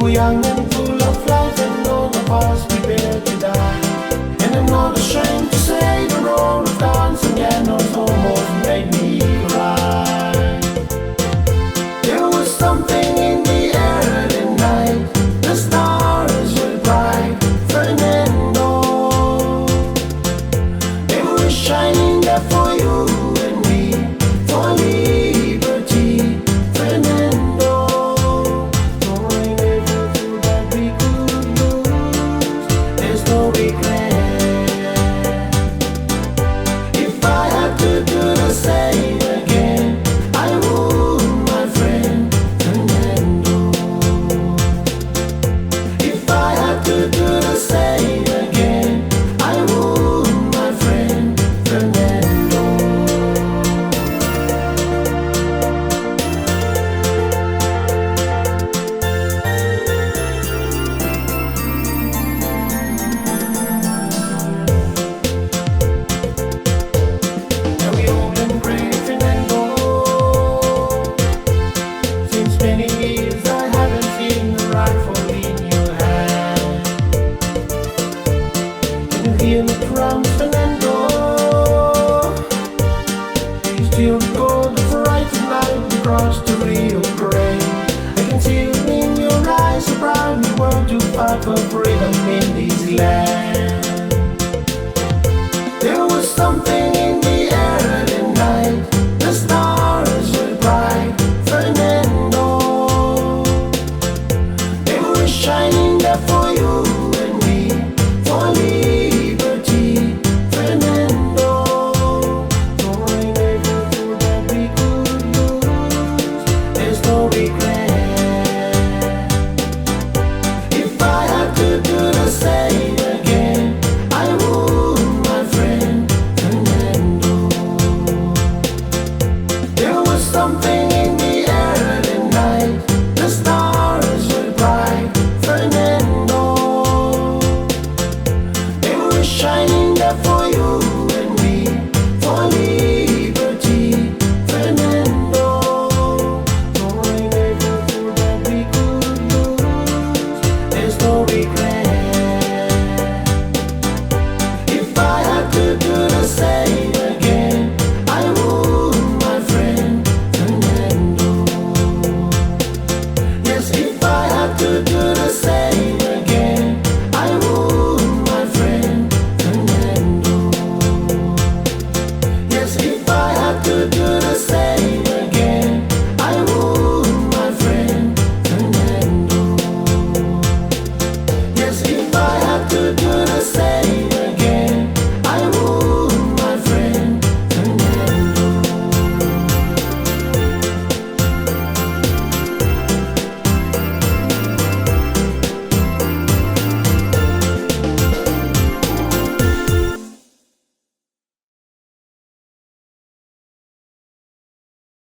were young and full of life, and all of us prepared to die. And I'm not ashamed to say the roar of dancing candles almost made me cry. There was something in the air that night. The stars were bright, Fernando. They were shining there for you and me, for liberty, Fernando. So I never feel that we could lose. There's no regret. If I had to do the same again, I would, my friend Fernando. If I had to do the same again, I would, my friend Fernando. Now we all been praying, Fernando. Since many years I haven't seen the rifle in your hand. Can you hear the drums, Fernando? Do you still recall the frightened night across the Rio Grande? I can see it in your eyes, so proud you were to fight for freedom in this land.